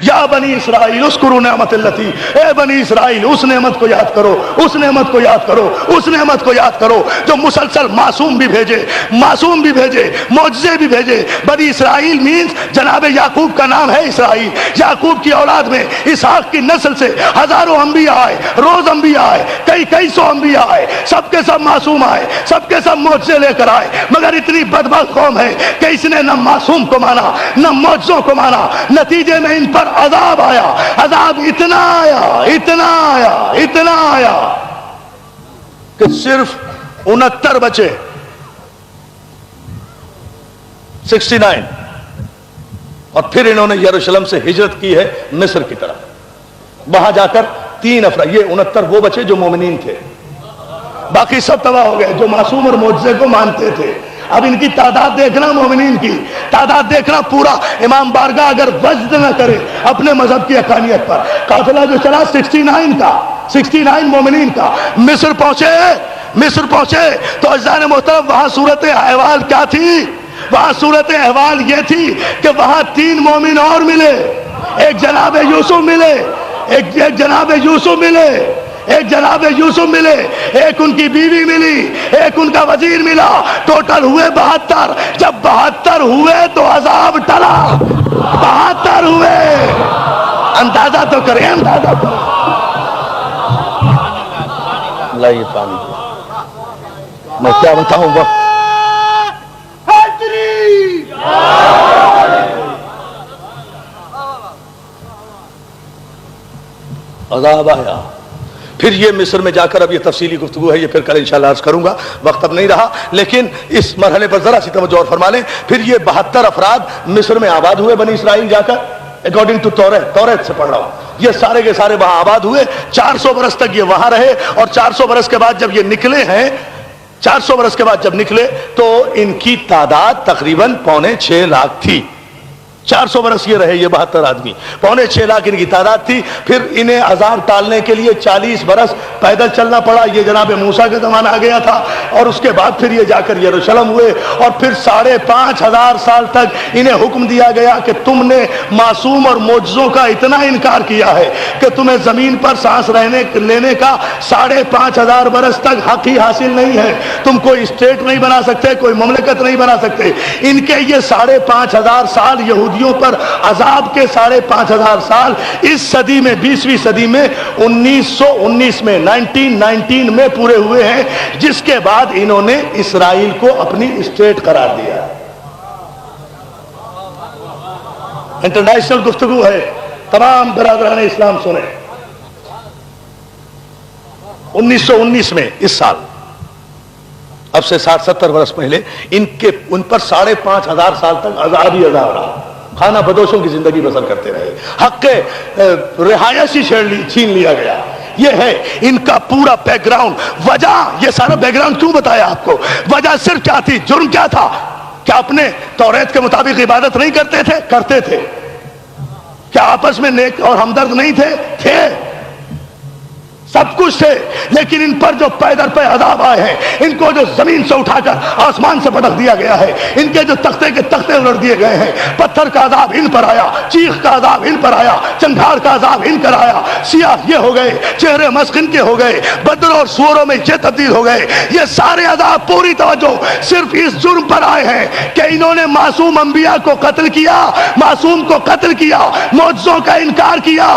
یا بنی اسرائیل اذکروا نعمت اللتی، اے بنی اسرائیل اس نعمت کو یاد کرو، اس نعمت کو یاد کرو، اس نعمت کو یاد کرو جو مسلسل معصوم بھی بھیجے، معصوم بھی بھیجے، معجزے بھی بھیجے۔ بنی اسرائیل مینز جناب یعقوب کا نام ہے اسرائیل، یعقوب کی اولاد میں اسحاق کی نسل سے ہزاروں انبیاء آئے، روز انبیاء آئے، کئی سو انبیاء آئے، سب کے سب معصوم آئے، سب کے سب معجزے لے کر آئے، مگر اتنی بدبخت قوم ہے کہ اس نے نہ معصوم کو مانا نہ معجزوں کو مانا، نتیجے میں ان پر عذاب آیا، عذاب اتنا آیا، اتنا آیا، اتنا آیا کہ صرف 69 بچے، 69، اور پھر انہوں نے یروشلم سے ہجرت کی ہے مصر کی طرف، وہاں جا کر 3 افراد، یہ 69 وہ بچے جو مومنین تھے، باقی سب تباہ ہو گئے جو معصوم اور معجزے کو مانتے تھے۔ اب ان کی تعداد دیکھنا، مومنین کی تعداد دیکھنا، پورا امام بارگاہ اگر وجد نہ کرے اپنے مذہب کی حقانیت پر، قافلہ جو چلا 69 کا، 69 مومنین کا، مصر پہنچے تو عزیزان محترم وہاں صورت احوال کیا تھی؟ وہاں صورت احوال یہ تھی کہ وہاں 3 مومن اور ملے، ایک جناب یوسف ملے، ایک جناب یوسف ملے، ایک جناب یوسف ملے، ایک ان کی بیوی ملی، ایک ان کا وزیر ملا، ٹوٹل ہوئے 72۔ جب 72 ہوئے تو عذاب ٹلا، 72 ہوئے، اندازہ تو کریں، اندازہ کریں۔ اللہ یہ پانی میں کیا بتاؤں، وقت عذاب آیا۔ پھر یہ مصر میں جا کر، اب یہ تفصیلی گفتگو ہے، یہ پھر کل انشاءاللہ عرض کروں گا، وقت اب نہیں رہا، لیکن اس مرحلے پر ذرا سی توجہ اور فرما لیں۔ پھر یہ 72 افراد مصر میں آباد ہوئے، بنی اسرائیل جا کر، اکارڈنگ ٹو توریت سے پڑھ رہا ہوں، یہ سارے کے سارے وہاں آباد ہوئے، 400 برس تک یہ وہاں رہے، اور 400 برس کے بعد جب یہ نکلے ہیں، 400 برس کے بعد جب نکلے تو ان کی تعداد تقریباً 5.25 لاکھ تھی۔ 400 برس یہ رہے، یہ 72 آدمی، 5.25 لاکھ ان کی تعداد تھی۔ پھر انہیں عذاب ٹالنے کے لیے 40 برس پیدل چلنا پڑا، یہ جناب موسیٰ کا زمانہ آ گیا تھا، اور اس کے بعد پھر یہ جا کر یروشلم ہوئے، اور پھر 5,500 سال تک انہیں حکم دیا گیا کہ تم نے معصوم اور معجزوں کا اتنا انکار کیا ہے کہ تمہیں زمین پر سانس لینے کا 5,500 برس تک حق ہی حاصل نہیں ہے، تم کوئی اسٹیٹ نہیں بنا سکتے، کوئی مملکت نہیں بنا سکتے۔ ان کے یہ 5,500 سال یہودیوں پر عذاب کے 5,500 سال اس صدی میں، 20ویں صدی میں 1919 میں 1919 میں پورے ہوئے ہیں، جس کے بعد انہوں نے اسرائیل کو اپنی اسٹیٹ قرار دیا۔ انٹرنیشنل گفتگو ہے، تمام برادران اسلام سنیں۔ 1919 میں، اس سال، اب سے 60-70 برس پہلے، ان پر 5,500 سال تک عذاب ہی عذاب رہا، کھانا بدوشوں کی زندگی بسر کرتے رہے، حق رہائش ہی چھین لیا گیا۔ یہ ہے ان کا پورا بیک گراؤنڈ۔ وجہ، یہ سارا بیک گراؤنڈ کیوں بتایا آپ کو؟ وجہ صرف کیا تھی؟ جرم کیا تھا؟ کیا اپنے توریت کے مطابق عبادت نہیں کرتے تھے؟ کرتے تھے۔ کیا آپس میں نیک اور ہمدرد نہیں تھے؟ تھے، سب کچھ تھے، لیکن ان پر جو پیدر پہ عذاب آئے ہیں، ان کو جو زمین سے اٹھا کر آسمان سے پٹک دیا گیا ہے، ان کے جو تختے کے تختے الٹ دیے گئے ہیں، پتھر کا عذاب ان پر آیا، چیخ کا عذاب ان پر آیا، چنگھاڑ کا عذاب ان پر آیا، سیاہ یہ ہو گئے، چہرے مسخ ان کے ہو گئے، بدر اور سوروں میں یہ تبدیل ہو گئے۔ یہ سارے عذاب پوری توجہ صرف اس جرم پر آئے ہیں کہ انہوں نے معصوم انبیاء کو قتل کیا، معصوم کو قتل کیا، معجزوں کا انکار کیا۔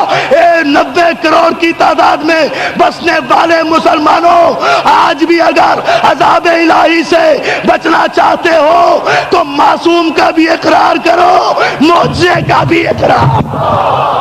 90 کروڑ کی تعداد میں بسنے والے مسلمانوں، آج بھی اگر عذاب الہی سے بچنا چاہتے ہو تو معصوم کا بھی اقرار کرو، معجزے کا بھی اقرار۔